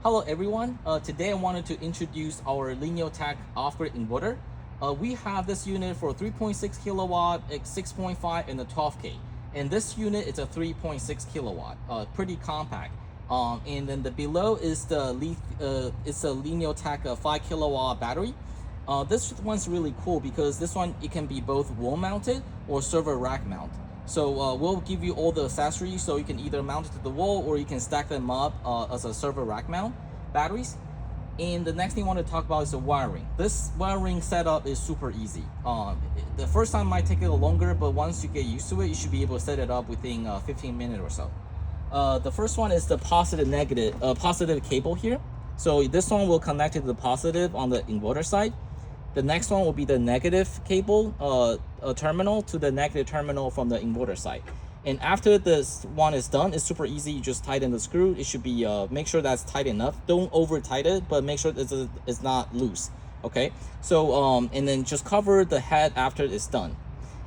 Hello everyone, today I wanted to introduce our Liniotech Off-Grid Inverter. We have this unit for 3.6 kilowatt, 6.5 and a 12K. And this unit is a 3.6 kilowatt, pretty compact. And then the below is it's a Liniotech 5 kilowatt battery. This one's really cool because this one, it can be both wall mounted or server rack mount. So we'll give you all the accessories, so you can either mount it to the wall or you can stack them up as a server rack mount batteries. And the next thing I want to talk about is the wiring. This wiring setup is super easy. The first time might take a little longer, but once you get used to it, you should be able to set it up within 15 minutes or so. The first one is the positive cable here. So this one will connect to the positive on the inverter side. The next one will be the negative cable terminal to the negative terminal from the inverter side. And after this one is done, it's super easy. You just tighten the screw. It should be, make sure that's tight enough. Don't over tighten it, but make sure it's not loose. Okay, so and then just cover the head after it's done.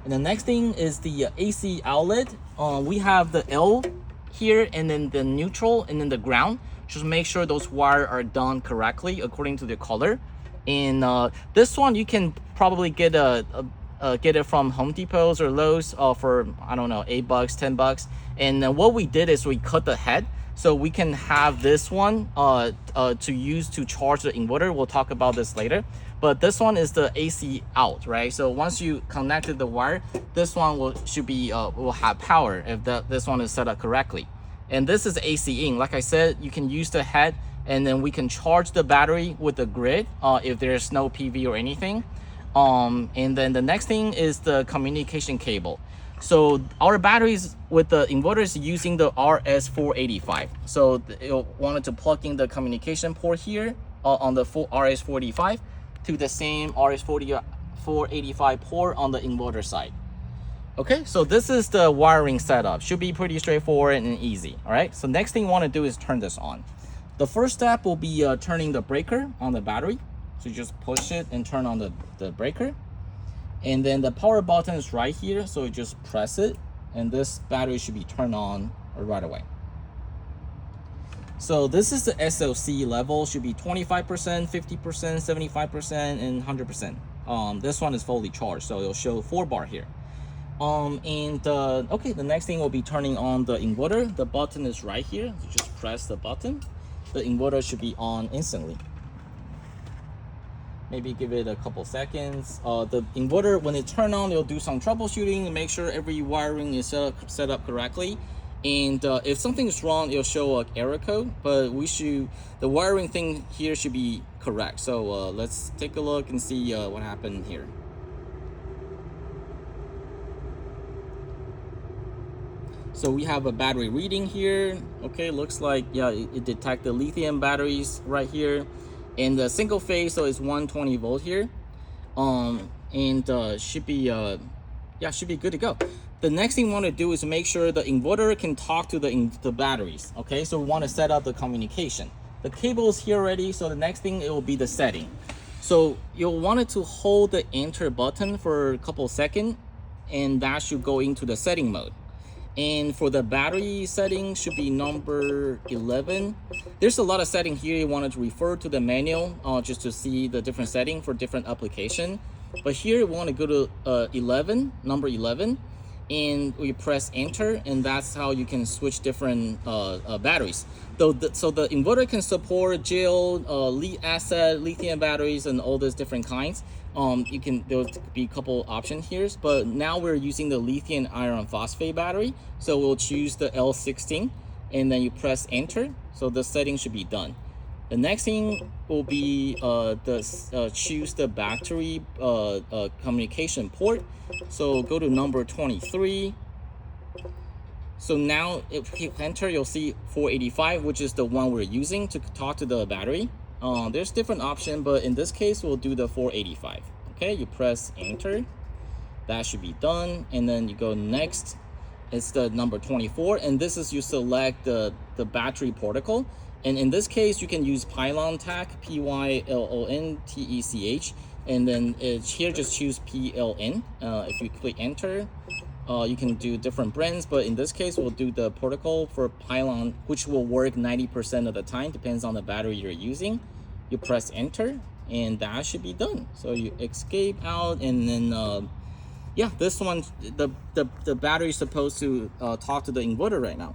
And the next thing is the AC outlet. We have the L here, and then the neutral, and then the ground. Just make sure those wires are done correctly according to the color. And this one you can probably get it from Home Depots or Lowe's for, I don't know, $8, $10. And what we did is we cut the head so we can have this one to use to charge the inverter. We'll talk about this later. But this one is the AC out, right? So once you connected the wire, this one will have power if this one is set up correctly. And this is AC in. Like I said, you can use the head, and then we can charge the battery with the grid if there's no PV or anything. And then the next thing is the communication cable. So our batteries with the inverters using the RS485. So you wanted to plug in the communication port here on the RS485 to the same RS485 port on the inverter side. Okay, so this is the wiring setup. Should be pretty straightforward and easy. All right, so next thing you want to do is turn this on. The first step will be turning the breaker on the battery. So you just push it and turn on the breaker. And then the power button is right here. So you just press it, and this battery should be turned on right away. So this is the SLC level, should be 25%, 50%, 75%, and 100%. This one is fully charged, so it'll show 4 bar here. Okay, the next thing will be turning on the inverter. The button is right here. So just press the button. The inverter should be on instantly. Maybe give it a couple seconds. The inverter, when it turns on, it'll do some troubleshooting and make sure every wiring is set up correctly. And if something is wrong, it'll show an error code, but the wiring thing here should be correct. So let's take a look and see what happened here. So we have a battery reading here. Okay, looks like, yeah, it detected lithium batteries right here. And the single phase, so it's 120 volt here. Should be good to go. The next thing we want to do is make sure the inverter can talk to the batteries. Okay, so we want to set up the communication. The cable is here already, so the next thing, it will be the setting. So you'll want it to hold the enter button for a couple seconds, and that should go into the setting mode. And for the battery setting, should be number 11. There's a lot of setting here. You wanted to refer to the manual just to see the different setting for different application. But here we want to go to number 11, and we press enter, and that's how you can switch different batteries. So the inverter can support gel, lead acid, lithium batteries, and all those different kinds. There'll be a couple options here, but now we're using the lithium iron phosphate battery. So we'll choose the L16, and then you press enter. So the setting should be done. The next thing will be choose the battery communication port. So go to number 23. So now if you enter, you'll see 485, which is the one we're using to talk to the battery. There's different options, but in this case, we'll do the 485. Okay, you press enter. That should be done. And then you go next. It's the number 24. And this is you select the battery protocol. And in this case, you can use PyloNTech, PYLONTECH. And then here, just choose PLN. If you click enter, You can do different brands, but in this case, we'll do the protocol for pylon, which will work 90% of the time, depends on the battery you're using. You press enter, and that should be done. So you escape out, and then yeah, this one, the battery is supposed to talk to the inverter right now.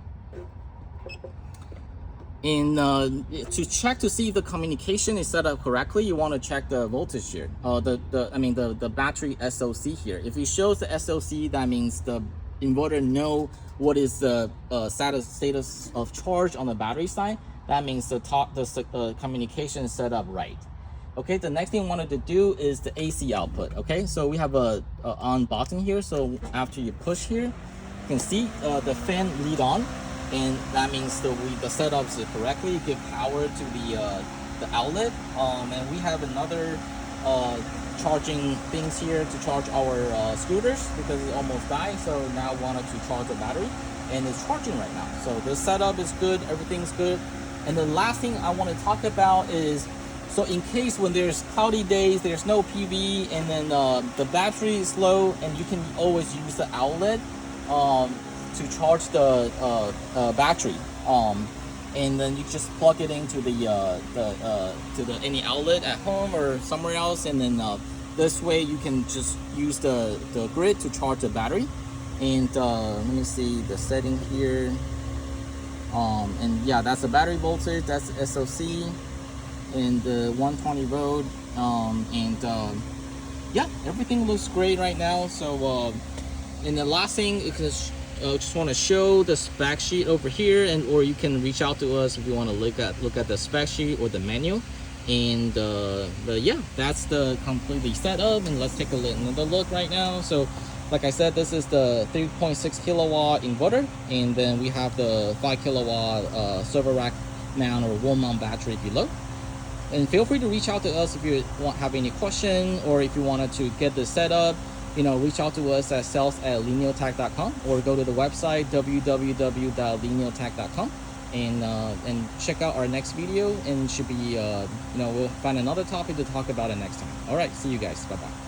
And to check to see if the communication is set up correctly, you want to check the voltage here. The battery SOC here. If it shows the SOC, that means the inverter know what is the status of charge on the battery side. That means the communication is set up right. Okay, the next thing I wanted to do is the AC output. Okay, so we have a on button here. So after you push here, you can see the fan lead on. And that means the setups it correctly. You give power to the outlet, and we have another charging things here to charge our scooters because it almost died. So now I wanted to charge the battery, and it's charging right now. So the setup is good, everything's good. And the last thing I want to talk about is, so in case when there's cloudy days, there's no PV, and then the battery is low, and you can always use the outlet to charge the battery, and then you just plug it into the any outlet at home or somewhere else, and then this way you can just use the grid to charge the battery. And let me see the setting here, and yeah, that's the battery voltage, that's the SOC, and the 120 volt, yeah, everything looks great right now. So and the last thing is just want to show the spec sheet over here, and or you can reach out to us if you want to look at the spec sheet or the manual. And yeah, that's the completely set up. And let's take another look right now. So like I said, this is the 3.6 kilowatt inverter, and then we have the 5 kilowatt server rack mount or wall mount battery below. And feel free to reach out to us if you have any question, or if you wanted to get this set up. Reach out to us at sales@liniotech.com, or go to the website www.liniotech.com, and check out our next video, and should be we'll find another topic to talk about it next time. All right, see you guys. Bye bye.